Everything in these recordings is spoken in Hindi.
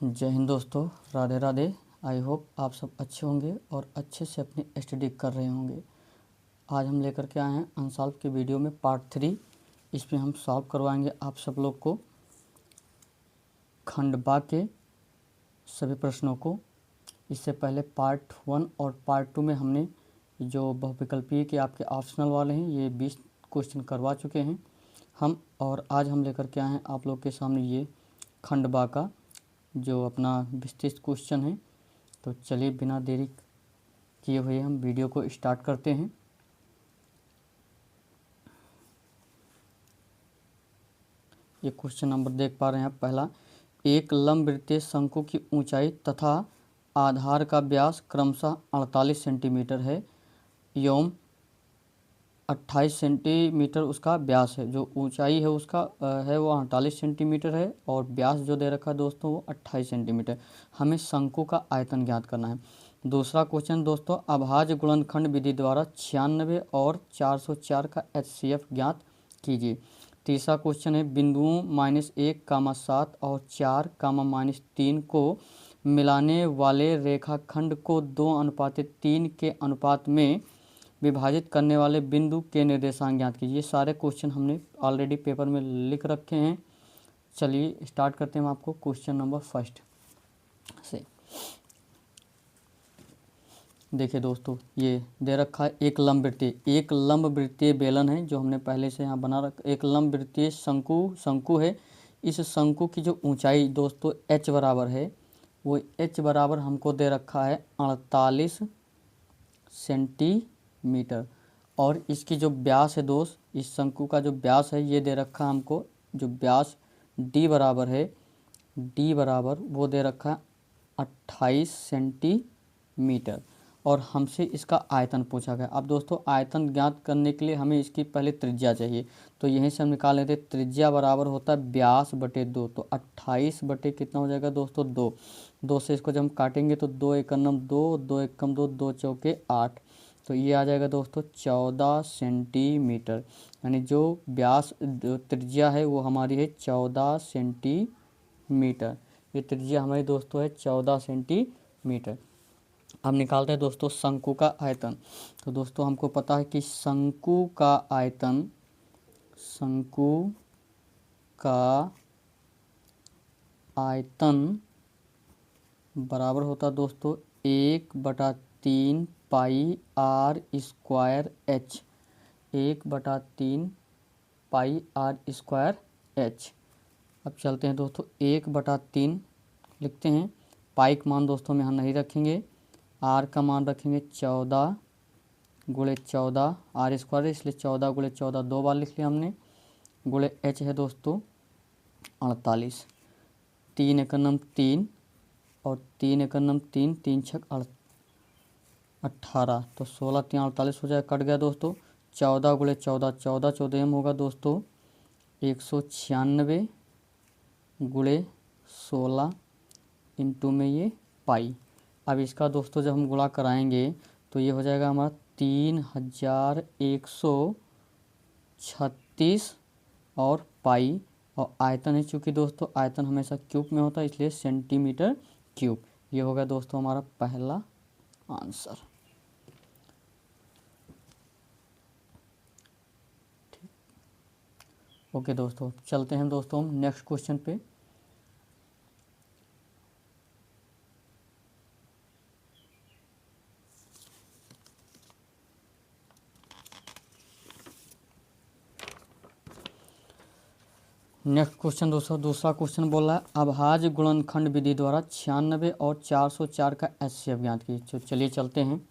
जय हिंद दोस्तों, राधे राधे। आई होप आप सब अच्छे होंगे और अच्छे से अपनी स्टडी कर रहे होंगे। आज हम लेकर के आए हैं अनसॉल्व की वीडियो में पार्ट 3। इसमें हम सॉल्व करवाएंगे आप सब लोग को खंड बा के सभी प्रश्नों को। इससे पहले पार्ट 1 और पार्ट 2 में हमने जो बहुविकल्पीय के आपके ऑप्शनल वाले हैं ये 20 क्वेश्चन करवा चुके हैं हम। और आज हम लेकर के आए हैं आप लोग के सामने ये खंड बा का जो अपना विस्तृत क्वेश्चन है। तो चलिए बिना देरी किए हुए हम वीडियो को स्टार्ट करते हैं। ये क्वेश्चन नंबर देख पा रहे हैं आप। पहला, एक लंबवृत्तीय शंकु की ऊंचाई तथा आधार का व्यास क्रमशः 48 सेंटीमीटर है एवं 28 सेंटीमीटर उसका व्यास है। जो ऊंचाई है उसका है वो 48 सेंटीमीटर है और व्यास जो दे रखा है दोस्तों वो 28 सेंटीमीटर। हमें शंकु का आयतन ज्ञात करना है। दूसरा क्वेश्चन दोस्तों, अभाज्य गुणनखंड विधि द्वारा 96 और 404 का HCF ज्ञात कीजिए। तीसरा क्वेश्चन है, बिंदुओं -1, 7 और 4, -3 को मिलाने वाले रेखाखंड को 2:3 के अनुपात में विभाजित करने वाले बिंदु के निर्देशांक ज्ञात कीजिए। ये सारे क्वेश्चन हमने ऑलरेडी पेपर में लिख रखे हैं। चलिए स्टार्ट करते हैं हम आपको क्वेश्चन नंबर फर्स्ट से। देखिए दोस्तों, ये दे रखा है एक लंबवृत्तीय बेलन है जो हमने पहले से यहाँ बना रखा। एक लंबवृत्तीय शंकु है। इस शंकु की जो ऊंचाई दोस्तों h बराबर है वो h बराबर हमको दे रखा है 48 सेंटीमीटर। और इसकी जो व्यास है दोस्त, इस शंकु का जो व्यास है ये दे रखा हमको, जो व्यास d बराबर वो दे रखा है 28 सेंटीमीटर। और हमसे इसका आयतन पूछा गया। अब दोस्तों आयतन ज्ञात करने के लिए हमें इसकी पहले त्रिज्या चाहिए। तो यहीं से हम निकाल लेते हैं। त्रिज्या बराबर होता है व्यास बटे 2। तो 28 बटे कितना हो जाएगा दोस्तों 2। 2 से इसको जब हम काटेंगे तो 2 एकम 2, 2 एकम 2, 2 चौके 8। तो ये आ जाएगा दोस्तों 14 सेंटीमीटर। यानी जो व्यास त्रिज्या है वो हमारी है 14 सेंटीमीटर। ये त्रिज्या हमारी दोस्तों है 14 सेंटीमीटर। अब निकालते हैं दोस्तों शंकु का आयतन। तो दोस्तों हमको पता है कि शंकु का आयतन बराबर होता है दोस्तों 1/3 pi R square H. 1/3 pi R square H. अब चलते हैं दोस्तों 1/3 लिखते हैं। पाई का मान दोस्तों हम यहाँ नहीं रखेंगे, आर का मान रखेंगे 14 गुणे 14 आर स्क्वायर, इसलिए 14 गुणे 14 दो बार लिख लिया हमने। गुणे एच है दोस्तों 48। 3 एकम 3 और 3 एकम 3, 3 छक 18। तो 16 3 48 हो जाए, कट गया दोस्तों। 14 गुणे 14, 14 14 होगा दोस्तों 196 गुणे 16 इंटू में ये पाई। अब इसका दोस्तों जब हम गुणा कराएंगे तो ये हो जाएगा हमारा 3136 और पाई। और आयतन है, चूँकि दोस्तों आयतन हमेशा क्यूब में होता है इसलिए सेंटीमीटर क्यूब। ये होगा दोस्तों हमारा पहला आंसर। ठीक, ओके दोस्तों, चलते हैं दोस्तों हम नेक्स्ट क्वेश्चन पे। नेक्स्ट क्वेश्चन दोस्तों, दूसरा क्वेश्चन बोल रहा है अभाज्य गुणनखंड विधि द्वारा 96 और 404 का HCF ज्ञात कीजिए। तो चलिए चलते हैं।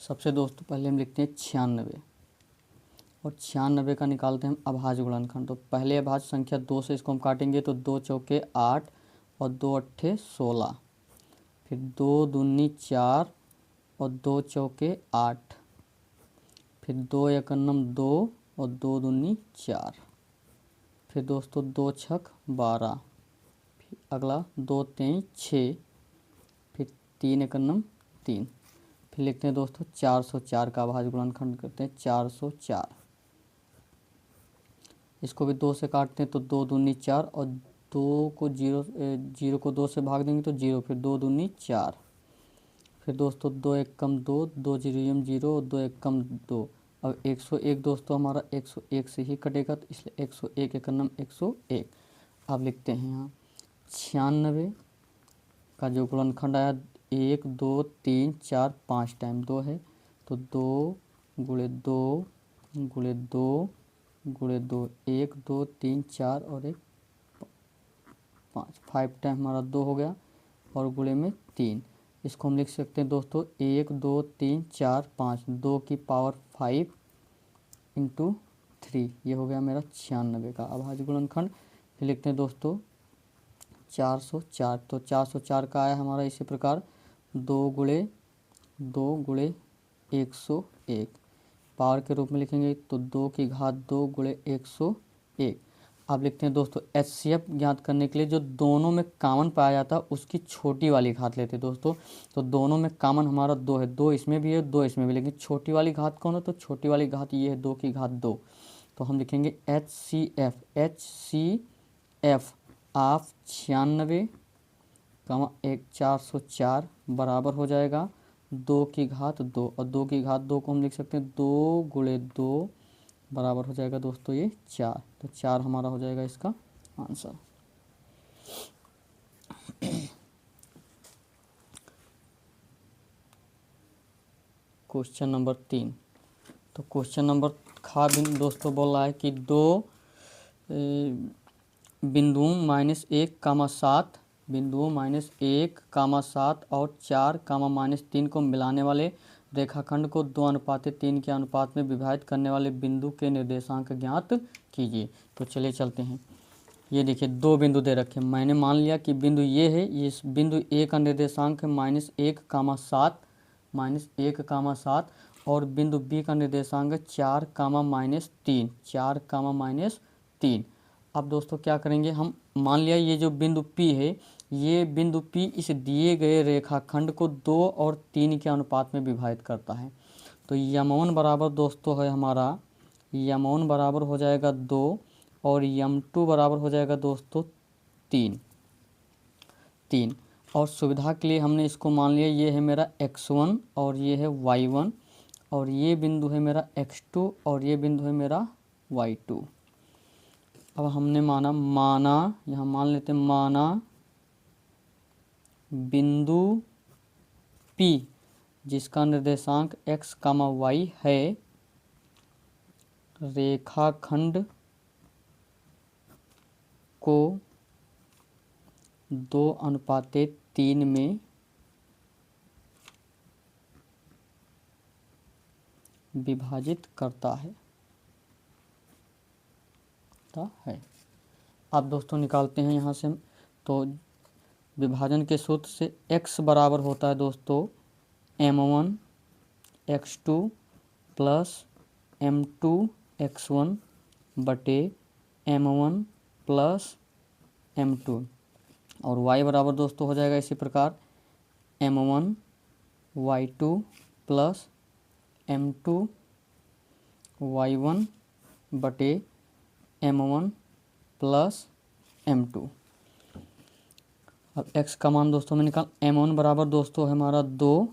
सबसे दोस्तों पहले हम लिखते हैं 96 और 96 का निकालते हैं हम अभाज्य गुणनखंड। तो पहले अभाज्य संख्या 2 से इसको हम काटेंगे तो 2 चौके 8 और 2 अट्ठे 16, फिर 2 दूनी 4 और 2 चौके 8, फिर 2 एकम 2 और 2 दूनी 4, फिर दोस्तों 2 छक 12, फिर अगला 2 तेई 6, फिर 3 एकम 3, फिर लिखते हैं दोस्तों 404 का अभाज्य गुणनखंड करते हैं 404। इसको भी 2 से काटते हैं तो 2 दूनी 4 और 2 को 0 को 2 से भाग देंगे तो 0, फिर 2 दूनी 4, फिर दोस्तों 2 एक कम 2, 2 जीरो 0 और 2 एक कम 2। अब 101 दोस्तों हमारा 101 से ही कटेगा, तो इसलिए 101 एक नम 101। अब लिखते हैं यहाँ 96 का जो गुणनखंड आया 1 2 3 4 5 टाइम 2 है, तो 2 गुणे 2 गुणे 2 गुणे 2, 1 2 3 4 और 1 5, 5 टाइम हमारा 2 हो गया और गुणे में 3। इसको हम लिख सकते हैं दोस्तों 1 2 3 4 5, 2 की पावर 5 इंटू 3, ये हो गया मेरा 96 का अभाज्य गुणनखंड। फिर लिखते हैं दोस्तों 404, तो 404 का आया हमारा इसी प्रकार 2 गुणे 101, पावर के रूप में लिखेंगे तो 2 की घात 2 गुणे 101। अब लिखते हैं दोस्तों HCF ज्ञात करने के लिए जो दोनों में कॉमन पाया जाता है उसकी छोटी वाली घात लेते हैं दोस्तों। तो दोनों में कॉमन हमारा 2 है, 2 इसमें भी है 2 इसमें भी, लेकिन छोटी वाली घात कौन है, तो छोटी वाली घात ये है 2 की घात 2। तो हम लिखेंगे HCF ऑफ 96 1 404 बराबर हो जाएगा 2 की घात 2, और 2 की घात 2 को हम लिख सकते हैं 2 गुणे 2 बराबर हो जाएगा दोस्तों ये 4, तो 4 हमारा हो जाएगा इसका आंसर। क्वेश्चन नंबर 3, तो क्वेश्चन नंबर खा बिंदु दोस्तों बोल रहा है कि दो बिंदुओं -1, 7 बिंदुओं -1, 7 और 4, -3 को मिलाने वाले रेखाखंड को 2:3 के अनुपात में विभाजित करने वाले बिंदु के निर्देशांक ज्ञात कीजिए। तो चलिए चलते हैं। ये देखिए 2 बिंदु दे रखे हैं, मैंने मान लिया कि बिंदु ये है, ये बिंदु A का निर्देशांक है -1, 7 और बिंदु B का निर्देशांक है 4, -3। अब दोस्तों क्या करेंगे, हम मान लिया ये जो बिंदु P है, ये बिंदु P इस दिए गए रेखाखंड को 2 और 3 के अनुपात में विभाजित करता है। तो यम1 बराबर दोस्तों है हमारा, यम1 बराबर हो जाएगा 2 और यम2 बराबर हो जाएगा दोस्तों 3। और सुविधा के लिए हमने इसको मान लिया ये है मेरा x1 और ये है y1 और ये बिंदु है मेरा x2 और ये बिंदु है मेरा y2। अब हमने माना यहाँ मान लेते हैं, माना बिंदु P जिसका निर्देशांक x, y है, रेखाखंड को 2:3 में विभाजित करता है। अब दोस्तों निकालते हैं यहाँ से, तो विभाजन के सूत्र से x बराबर होता है दोस्तों m1 x2 plus m2 x1 बटे m1 प्लस m2, और y बराबर दोस्तों हो जाएगा इसी प्रकार m1 y2 plus m2 y1 बटे m1 प्लस m2। अब x का मान दोस्तों में निकाल, m1 बराबर दोस्तों है हमारा 2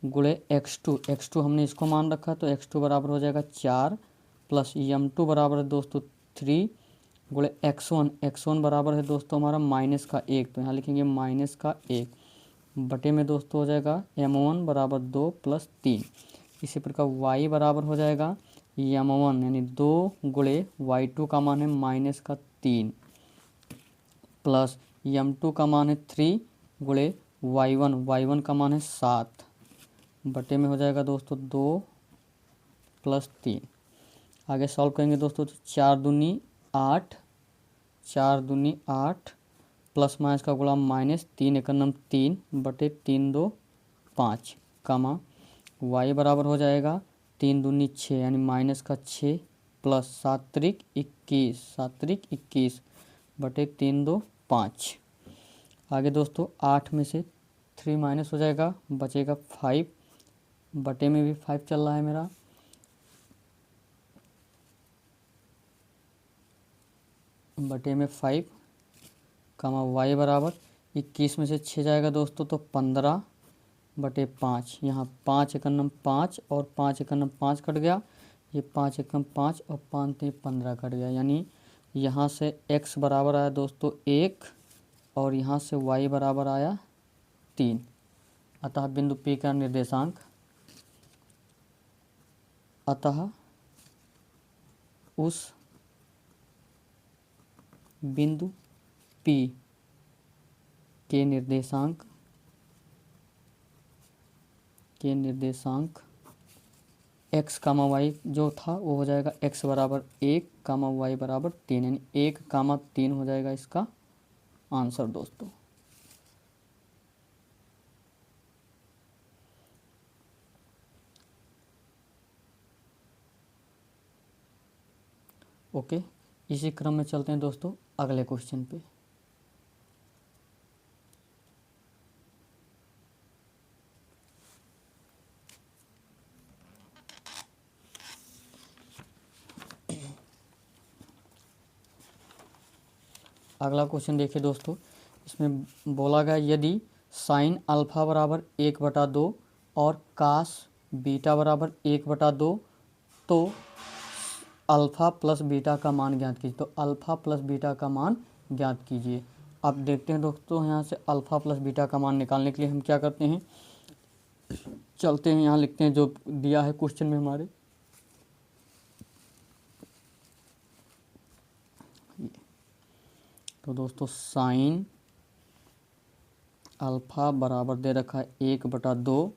गुणे x2 हमने इसको मान रखा, तो x2 बराबर हो जाएगा 4 प्लस m2 बराबर है दोस्तों 3 गुणे x1 बराबर है दोस्तों हमारा -1, तो यहाँ लिखेंगे -1 बटे में दोस्तों हो जाएगा m1 बराबर 2 प्लस 3। इसी प्रकार y बराबर हो जाएगा m1 यानी 2 गुणे y2 का मान है -3 प्लस m2 का मान है 3 गुणे y1 का मान है 7 बटे में हो जाएगा दोस्तों 2 प्लस 3। आगे सॉल्व करेंगे दोस्तों, तो 4 दूनी 8 प्लस माइनस का गुणा -3 एक नम 3 बटे 3 2 5 कामा y बराबर हो जाएगा 3 दूनी 6 यानी -6 प्लस 7 त्रिक 21 बटे 3 2 5। आगे दोस्तों 8 में से 3 माइनस हो जाएगा, बचेगा 5 बटे में भी 5 चल रहा है मेरा, बटे में 5 कमा y बराबर 21 में से 6 जाएगा दोस्तों तो 15 बटे 5। यहाँ 5 एकम 5 और 5 एकम 5 कट गया, ये 5 एकम 5 और 5 3 15 कट गया, यानी यहाँ से x बराबर आया दोस्तों 1 और यहाँ से y बराबर आया 3। अतः बिंदु P का निर्देशांक, अतः उस बिंदु P के निर्देशांक x कामा y जो था वो हो जाएगा x बराबर 1 कामा y बराबर 3, यानी 1 कामा 3 हो जाएगा इसका आंसर दोस्तों। ओके, इसी क्रम में चलते हैं दोस्तों अगले क्वेश्चन पे। अगला क्वेश्चन देखिए दोस्तों, इसमें बोला गया यदि साइन अल्फा बराबर 1/2 और कास बीटा बराबर 1/2 तो अल्फ़ा प्लस बीटा का मान ज्ञात कीजिए। तो अल्फ़ा प्लस बीटा का मान ज्ञात कीजिए। अब देखते हैं दोस्तों, यहाँ से अल्फ़ा प्लस बीटा का मान निकालने के लिए हम क्या करते हैं, चलते हैं यहाँ लिखते हैं जो दिया है क्वेश्चन में हमारे। तो दोस्तों साइन अल्फ़ा बराबर दे रखा है 1/2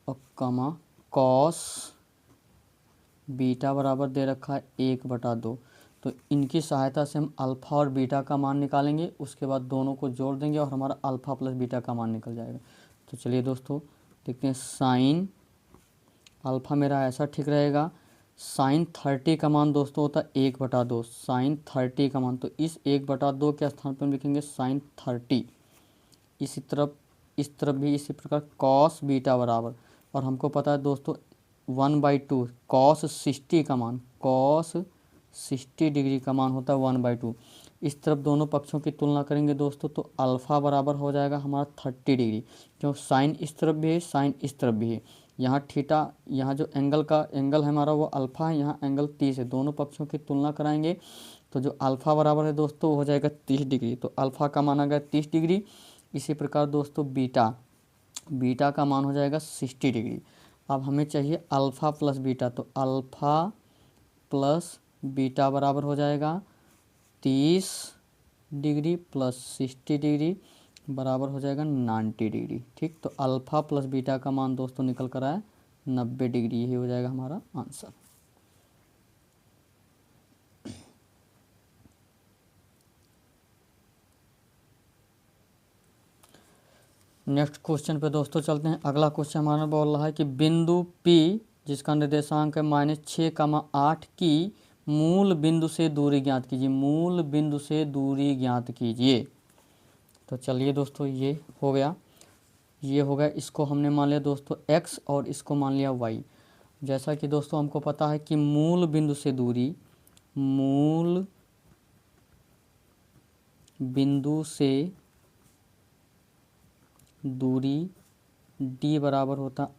और कमा कॉस बीटा बराबर दे रखा है 1/2। तो इनकी सहायता से हम अल्फ़ा और बीटा का मान निकालेंगे, उसके बाद दोनों को जोड़ देंगे और हमारा अल्फ़ा प्लस बीटा का मान निकल जाएगा। तो चलिए दोस्तों देखते हैं, साइन अल्फ़ा मेरा ऐसा ठीक रहेगा। साइन 30 का मान दोस्तों होता है 1/2, साइन 30 का मान, तो इस 1/2 के स्थान पर हम लिखेंगे साइन 30। इस तरफ भी इसी प्रकार कॉस बीटा बराबर, और हमको पता है दोस्तों 1/2 कॉस 60 का मान, कॉस 60 डिग्री का मान होता है 1/2। इस तरफ दोनों पक्षों की तुलना करेंगे दोस्तों तो अल्फ़ा बराबर हो जाएगा हमारा 30 डिग्री, क्यों साइन इस तरफ भी है साइन इस तरफ भी है। यहाँ थीटा, यहाँ जो एंगल है हमारा वो अल्फ़ा है, यहाँ एंगल 30 है। दोनों पक्षों की तुलना कराएंगे तो जो अल्फ़ा बराबर है दोस्तों हो जाएगा 30 डिग्री, तो अल्फ़ा का मान आ गया 30 डिग्री। इसी प्रकार दोस्तों बीटा का मान हो जाएगा 60 डिग्री। अब हमें चाहिए अल्फ़ा प्लस बीटा, तो अल्फ़ा प्लस बीटा बराबर हो जाएगा 30 डिग्री प्लस 60 डिग्री बराबर हो जाएगा 90 डिग्री। ठीक, तो अल्फ़ा प्लस बीटा का मान दोस्तों निकल कर आया 90 डिग्री, यही हो जाएगा हमारा आंसर। नेक्स्ट क्वेश्चन पे दोस्तों चलते हैं। अगला क्वेश्चन हमारा बोल रहा है कि बिंदु P जिसका निर्देशांक है -6,8 की मूल बिंदु से दूरी ज्ञात कीजिए, मूल बिंदु से दूरी ज्ञात कीजिए। तो चलिए दोस्तों ये हो गया, इसको हमने मान लिया दोस्तों x और इसको मान लिया y। जैसा कि दोस्तों हमको पता है कि मूल बिंदु से दूरी, मूल बिंदु से दूरी d बराबर होता है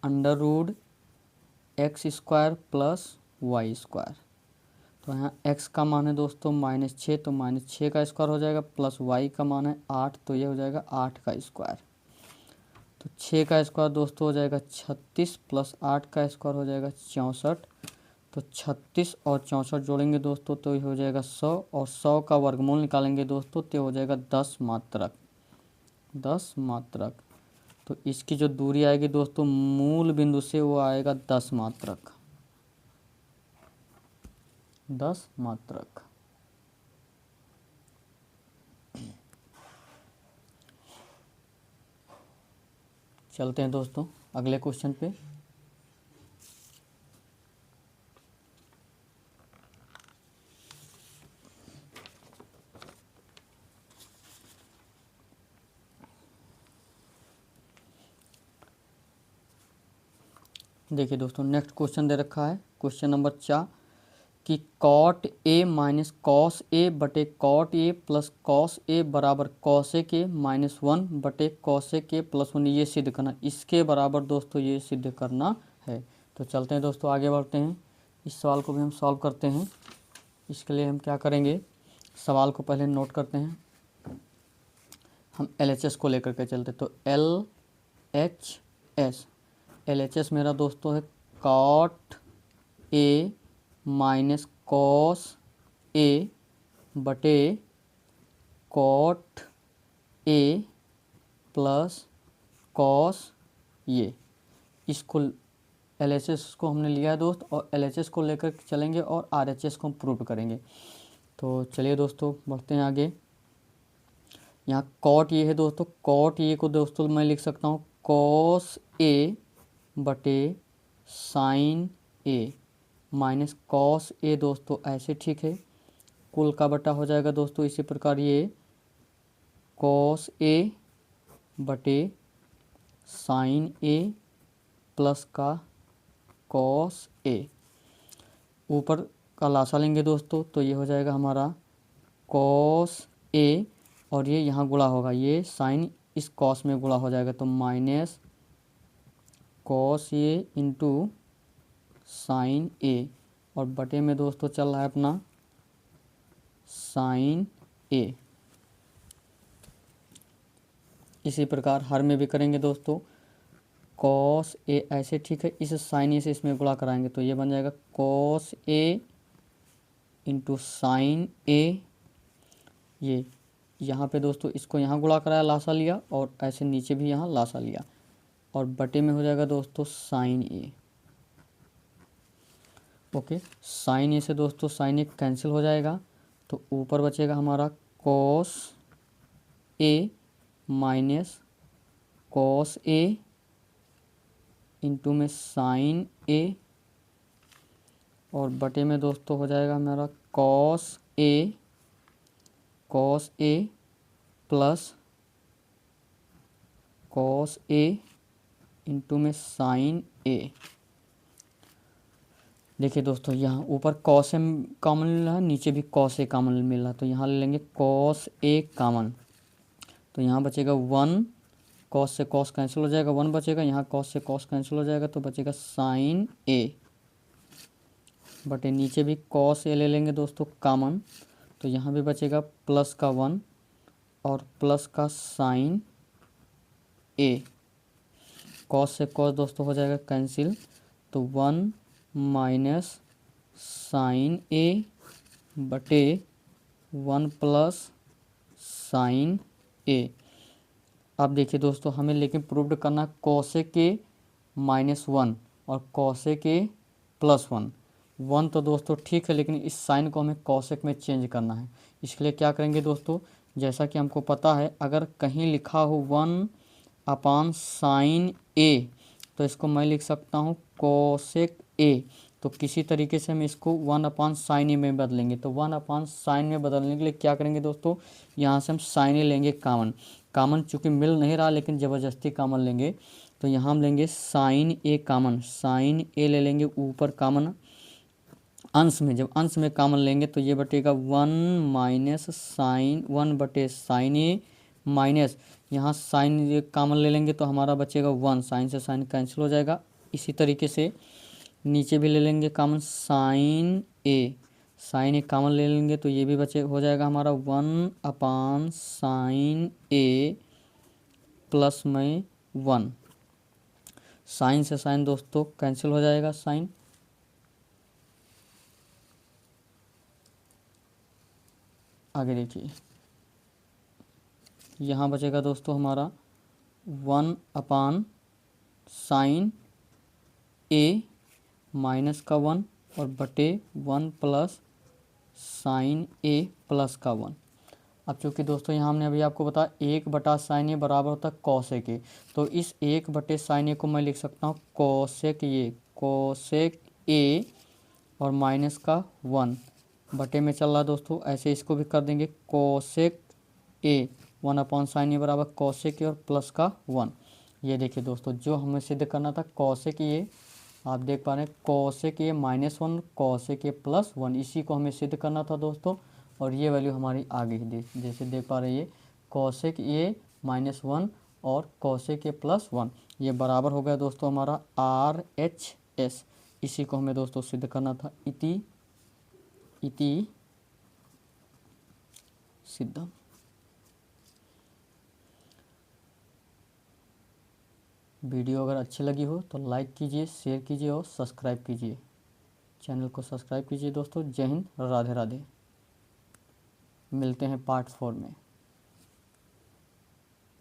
√x² प्लस y²। तो यहाँ x का मान है दोस्तों -6, तो -6 का स्क्वायर हो जाएगा, प्लस y का मान है 8, तो ये हो जाएगा 8 का स्क्वायर। तो 6 का स्क्वायर दोस्तों हो जाएगा 36 प्लस 8 का स्क्वायर हो जाएगा 64। तो 36 और 64 जोड़ेंगे दोस्तों तो ये हो जाएगा 100, और 100 का वर्गमूल निकालेंगे दोस्तों तो हो जाएगा 10 मात्रक, 10 मात्रक। तो इसकी जो दूरी आएगी दोस्तों मूल बिंदु से वो आएगा 10 मात्रक, 10 मात्रक। चलते हैं दोस्तों अगले क्वेश्चन पे। देखिए दोस्तों नेक्स्ट क्वेश्चन दे रखा है, क्वेश्चन नंबर 4 कि cot A minus cos A बटे cot A plus cos A बराबर कॉसेक ए माइनस 1 बटे कॉसेक ए प्लस 1, ये सिद्ध करना, इसके बराबर दोस्तों ये सिद्ध करना है। तो चलते हैं दोस्तों, आगे बढ़ते हैं, इस सवाल को भी हम सॉल्व करते हैं। इसके लिए हम क्या करेंगे, सवाल को पहले नोट करते हैं, हम LHS को लेकर के चलते। तो LHS मेरा दोस्तों है cot A minus cos A बटे कॉट ए प्लस कॉस ये। इसको LHS को हमने लिया है दोस्त, और LHS को लेकर चलेंगे और RHS को हम प्रूव करेंगे। तो चलिए दोस्तों बढ़ते हैं आगे। यहाँ कॉट ये है दोस्तों, कॉट ये को दोस्तों मैं लिख सकता हूँ कॉस ए बटे sign A minus cos A दोस्तों, ऐसे ठीक है, कुल का बटा हो जाएगा दोस्तों। इसी प्रकार ये कॉस ए बटे साइन ए प्लस का कॉस ए, ऊपर का लासा लेंगे दोस्तों, तो ये हो जाएगा हमारा कॉस ए, और ये यहाँ गुणा होगा, ये साइन इस कॉस में गुणा हो जाएगा, तो minus cos A into sine ए, और बटे में दोस्तों चल रहा है अपना साइन ए। इसी प्रकार हर में भी करेंगे दोस्तों, कॉस ए ऐसे ठीक है, इस साइन ए से इसमें गुणा कराएंगे, तो ये बन जाएगा कॉस ए इंटू साइन ए। ये यहाँ पे दोस्तों इसको यहाँ गुणा कराया, लासा लिया, और ऐसे नीचे भी यहाँ लासा लिया, और बटे में हो जाएगा दोस्तों साइन ए। ओके, साइन ए से दोस्तों साइन ए कैंसिल हो जाएगा, तो ऊपर बचेगा हमारा cos A minus cos A into में साइन ए, और बटे में दोस्तों हो जाएगा हमारा cos A plus cos A into में साइन ए। देखिए दोस्तों यहाँ ऊपर कॉस ए कॉमन मिल रहा है, नीचे भी कॉस ए कॉमन मिल रहा है, तो यहाँ ले लेंगे कॉस ए कॉमन, तो यहाँ बचेगा 1, कॉस से कॉस कैंसिल हो जाएगा, 1 बचेगा, यहाँ कॉस से कॉस कैंसिल हो जाएगा, तो बचेगा साइन ए, बटे नीचे भी कॉस ए ले लेंगे दोस्तों कॉमन, तो यहाँ भी बचेगा प्लस का 1 और प्लस का साइन ए। कॉस से कॉस दोस्तों हो जाएगा कैंसिल, तो 1 माइनस साइन ए बटे 1 प्लस साइन ए। अब देखिए दोस्तों हमें लेकिन प्रूव्ड करना कॉसेक के -1 और कॉसेक के +1। 1 तो दोस्तों ठीक है, लेकिन इस साइन को हमें कॉसेक में चेंज करना है। इसके लिए क्या करेंगे दोस्तों, जैसा कि हमको पता है अगर कहीं लिखा हो 1/sin ए, तो इसको मैं लिख सकता हूँ कॉसेक ए। तो किसी तरीके से हम इसको 1/sin ए में बदलेंगे। तो 1/sin में बदलने के लिए क्या करेंगे दोस्तों, यहाँ से हम साइन ए लेंगे कामन चूँकि मिल नहीं रहा, लेकिन ज़बरदस्ती कामन लेंगे, तो यहाँ हम लेंगे साइन ए कामन, साइन ए ले लेंगे ऊपर कामन अंश में। जब अंश में कामन लेंगे तो ये बटेगा 1 बटे साइन ए माइनस, यहाँ साइन कामन ले लेंगे तो हमारा बचेगा 1, साइन से साइन कैंसिल हो जाएगा। इसी तरीके से नीचे भी ले लेंगे कामन साइन ए कामन ले लेंगे तो ये भी बचे हो जाएगा हमारा 1/sin ए प्लस में 1, साइन से साइन दोस्तों कैंसिल हो जाएगा साइन। आगे देखिए यहाँ बचेगा दोस्तों हमारा 1/sin ए माइनस का 1 और बटे 1 प्लस साइन ए प्लस का 1। अब चूँकि दोस्तों यहाँ हमने अभी आपको बताया 1/sin ए बराबर होता है कॉसेक ए, तो इस 1/sin ए को मैं लिख सकता हूँ कॉसेक ए और माइनस का 1 बटे में चल रहा है दोस्तों। ऐसे इसको भी कर देंगे कॉसेक ए 1/sin ए बराबर कॉसेक ए और प्लस का 1। ये देखिए दोस्तों जो हमें सिद्ध करना था कॉसेक ए आप देख पा रहे हैं कॉसेक ए -1 कॉसेक ए +1, इसी को हमें सिद्ध करना था दोस्तों, और ये वैल्यू हमारी आ गई जैसे देख पा रहे हैं ये कॉसेक ए -1 और कॉसेक ए +1 ये बराबर हो गया दोस्तों हमारा RHS। इसी को हमें दोस्तों सिद्ध करना था, इति सिद्धम। वीडियो अगर अच्छी लगी हो तो लाइक कीजिए, शेयर कीजिए और सब्सक्राइब कीजिए। चैनल को सब्सक्राइब कीजिए दोस्तों। जय हिंद, राधे राधे। मिलते हैं पार्ट 4 में।